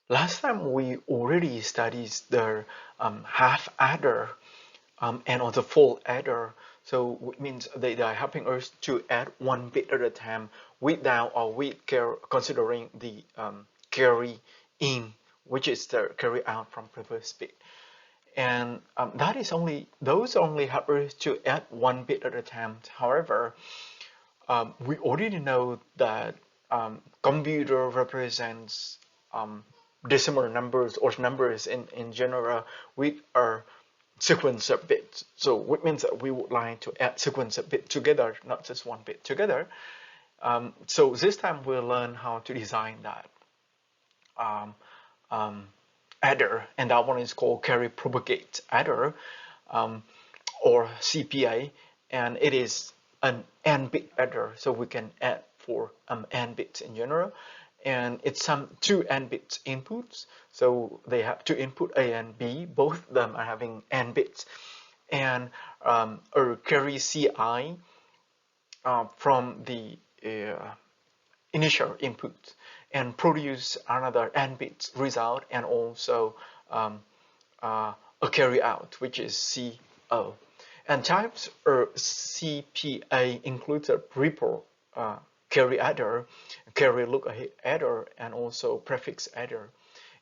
Last time we already studied the half adder and also full adder. So it means they are helping us to add one bit at a time without or with considering the carry in, which is the carry out from previous bit. And that is those only help us to add one bit at a time. However, we already know that computer represents decimal numbers or numbers in general with a sequence of bits. So which means that we would like to add sequence of bits together, not just one bit together. So this time we'll learn how to design that um, adder, and that one is called carry propagate adder, or CPA, and it is an n bit adder, so we can add for n bits in general, and it's some two n bits inputs, so they have to input A and B, both of them are having n bits, and or carry CI from the initial input and produce another n bits result, and also a carry out, which is CO. And types of CPA includes a ripple carry adder, carry look ahead adder, and also prefix adder.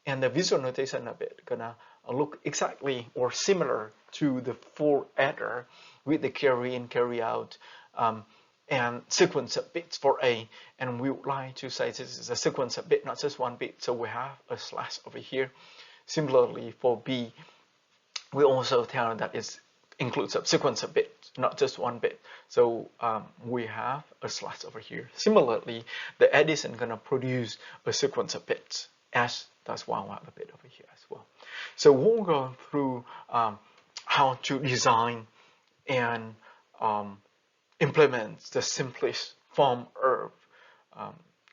And the visual notation of it gonna look exactly or similar to the full adder with the carry in, carry out, and sequence of bits for A. And we would like to say this is a sequence of bit, not just one bit. So we have a slash over here. Similarly for B, we also tell that it includes a sequence of bits, not just one bit. So we have a slash over here. Similarly, the addition gonna produce a sequence of bits, as that's why we have a bit over here as well. So we'll go through how to design and implement the simplest form of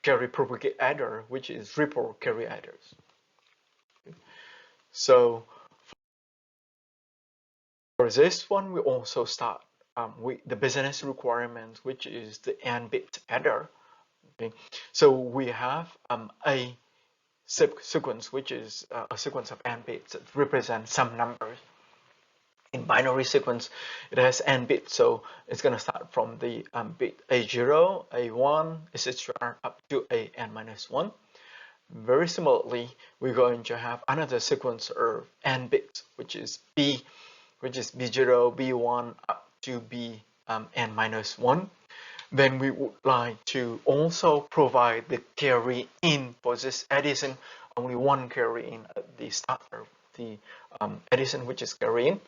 carry propagate adder, which is ripple carry adders. So for this one, we also start with the business requirements, which is the n-bit adder. Okay, so we have a sequence, which is a sequence of n bits that represent some numbers. In binary sequence, it has n bits, so it's going to start from the bit A0, A1, etc. up to an-1. Very similarly, we're going to have another sequence of n bits, which is B, which is B0, B1 up to Bn-1. Then we would like to also provide the carry in for this addition, only one carry in at the start of the addition, which is carry in.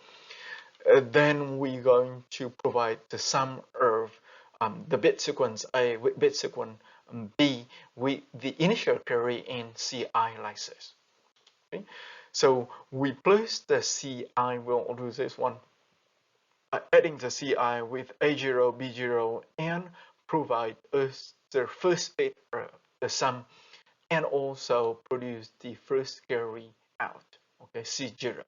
Then we're going to provide the sum of the bit sequence A with bit sequence B with the initial carry in CI like this. Okay? So we place the CI, we'll do this one, adding the CI with A0, B0, and provide us the first bit, the sum, and also produce the first carry out, okay, C0.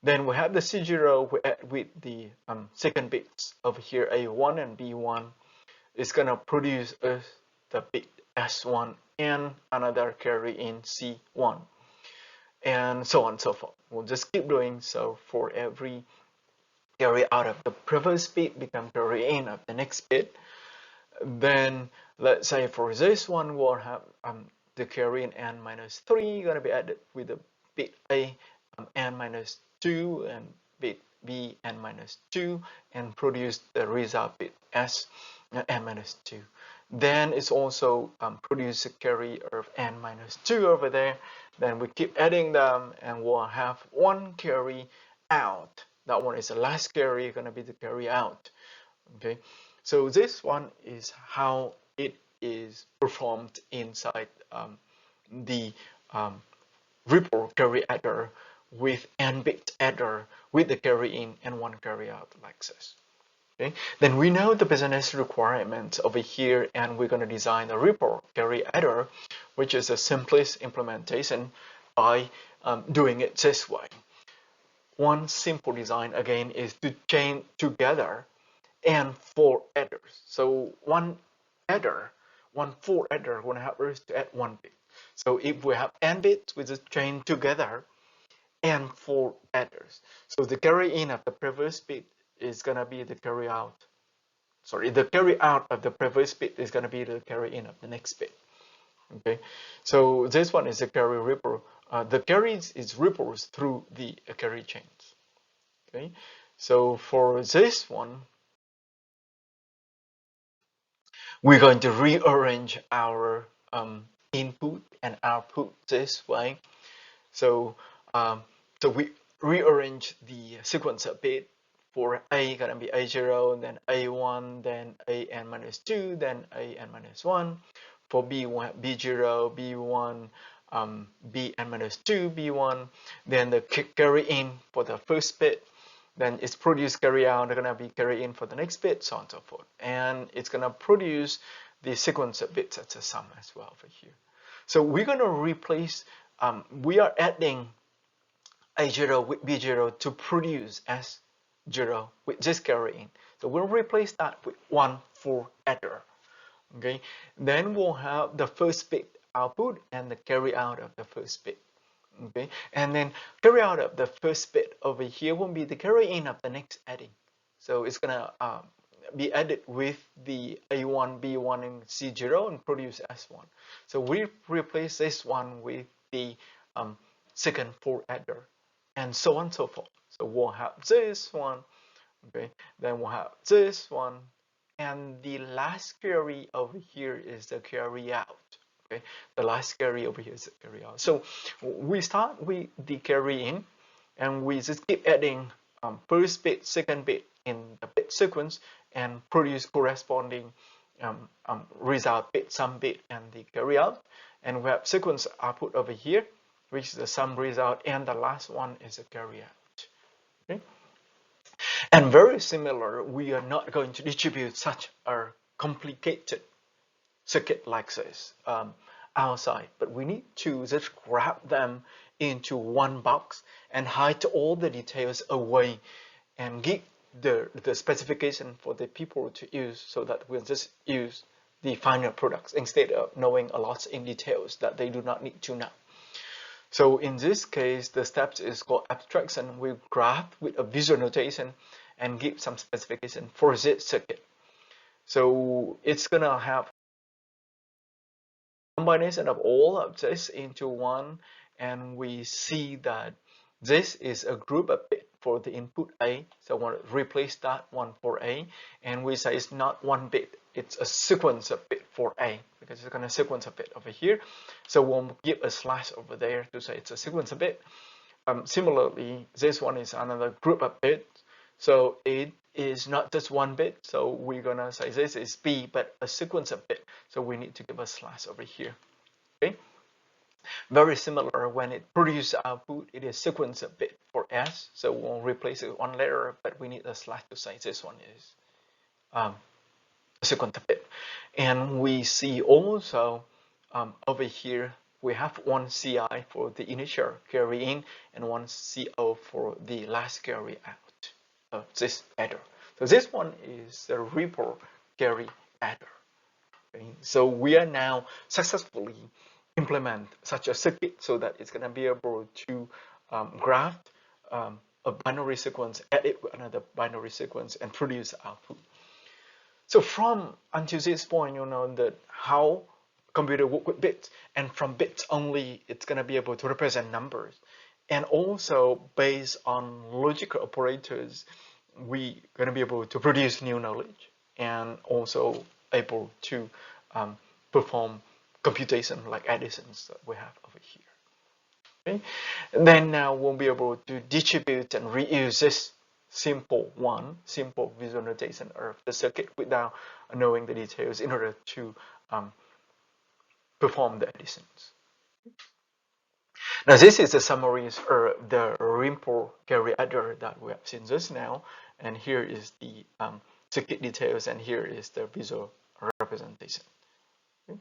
Then we have the C0 with the second bits over here, A1 and B1. It's going to produce us the bit S1 and another carry in C1. And so on and so forth. We'll just keep doing so for every carry out of the previous bit become carry in of the next bit. Then let's say for this one, we'll have the carry in n-3 going to be added with the bit A n-2 and bit B n-2 and produce the result bit S n-2. Then it's also produce a carry of n-2 over there. Then we keep adding them and we'll have one carry out. That one is the last carry, going to be the carry out. Okay, so this one is how it is performed inside the ripple carry adder with n-bit adder with the carry in and one carry out like this. Okay, then we know the business requirements over here, and we're going to design the ripple carry adder, which is the simplest implementation by doing it this way. One simple design again is to chain together and 4 adders. So one adder, one full adder will help us to add one bit. So if we have n bits with the chain together and 4 adders, so the carry in of the previous bit is gonna be the carry out. Sorry, the carry out of the previous bit is gonna be the carry in of the next bit. Okay, so this one is a carry ripple. The carries is ripples through the carry chains. Okay, so for this one, we're going to rearrange our input and output this way. So, so we rearrange the sequence a bit. For A gonna be A0, then A1, then AN minus 2, then AN minus 1. For B, we have B0, B1, BN minus 2, B1. Then the carry in for the first bit. Then it's produce carry out, they're gonna be carry in for the next bit, so on and so forth. And it's gonna produce the sequence of bits as a sum as well over here. So we're gonna replace, we are adding A0 with B0 to produce S0 with this carry in. So we'll replace that with 1 for adder. Okay, then we'll have the first bit output and the carry out of the first bit. Okay, and then carry out of the first bit over here will be the carry in of the next adding. So it's gonna be added with the A1, B1, and C0 and produce S1. So we replace this one with the second 4 adder, and so on and so forth. So we'll have this one, okay, then we'll have this one, and the last carry over here is the carry out. Okay, the last carry over here is the carry out. So we start with the carry in, and we just keep adding first bit, second bit in the bit sequence, and produce corresponding result bit, sum bit, and the carry out. And we have sequence output over here, which is the sum result, and the last one is the carry out. Okay? And very similar, we are not going to distribute such a complicated circuit like this outside, but we need to just grab them into one box and hide all the details away and give the specification for the people to use, so that we'll just use the final products instead of knowing a lot in details that they do not need to know. So in this case, the steps is called abstraction. We graph with a visual notation and give some specification for this circuit. So it's gonna have combination of all of this into one, and we see that this is a group of bit for the input A. So I want to replace that one for A, and we say it's not one bit, it's a sequence of bit for A, because it's going to sequence a bit over here. So we'll give a slash over there to say it's a sequence of bit. Similarly, this one is another group of bits, so it is not just one bit. So we're gonna say this is B, but a sequence of bit. So we need to give a slash over here. Okay. Very similar, when it produces output, it is sequence of bit for S. So we'll replace it with one letter, but we need a slash to say this one is a sequence of bit. And we see also over here, we have one CI for the initial carry in and one CO for the last carry out of this adder. So this one is the ripple carry adder. Okay. So we are now successfully implement such a circuit so that it's going to be able to graft a binary sequence, add it with another binary sequence, and produce output. So from until this point, you know that how computer work with bits, and from bits only, it's going to be able to represent numbers. And also based on logical operators, we going to be able to produce new knowledge, and also able to perform computation like additions that we have over here. Okay? And then now we'll be able to distribute and reuse this simple visual notation of the circuit without knowing the details in order to perform the additions. Now this is the summary of the ripple carry adder that we have seen just now, and here is the circuit details, and here is the visual representation. Okay.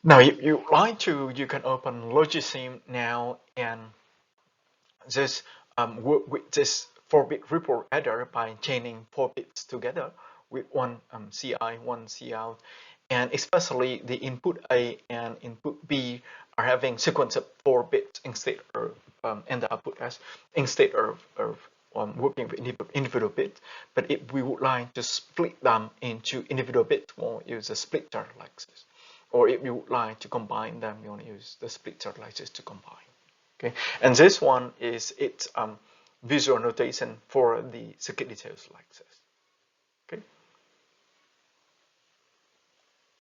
Now if you like to, you can open Logisim now and just work with this 4-bit ripple adder by chaining 4 bits together with one CI, one C out, and especially the input A and input B are having sequence of 4 bits instead of and the output S instead of working with individual bits. But if we would like to split them into individual bits, we'll use a splitter like this. Or if you would like to combine them, you want to use the splitter like this to combine. Okay, and this one is its visual notation for the circuit details like this.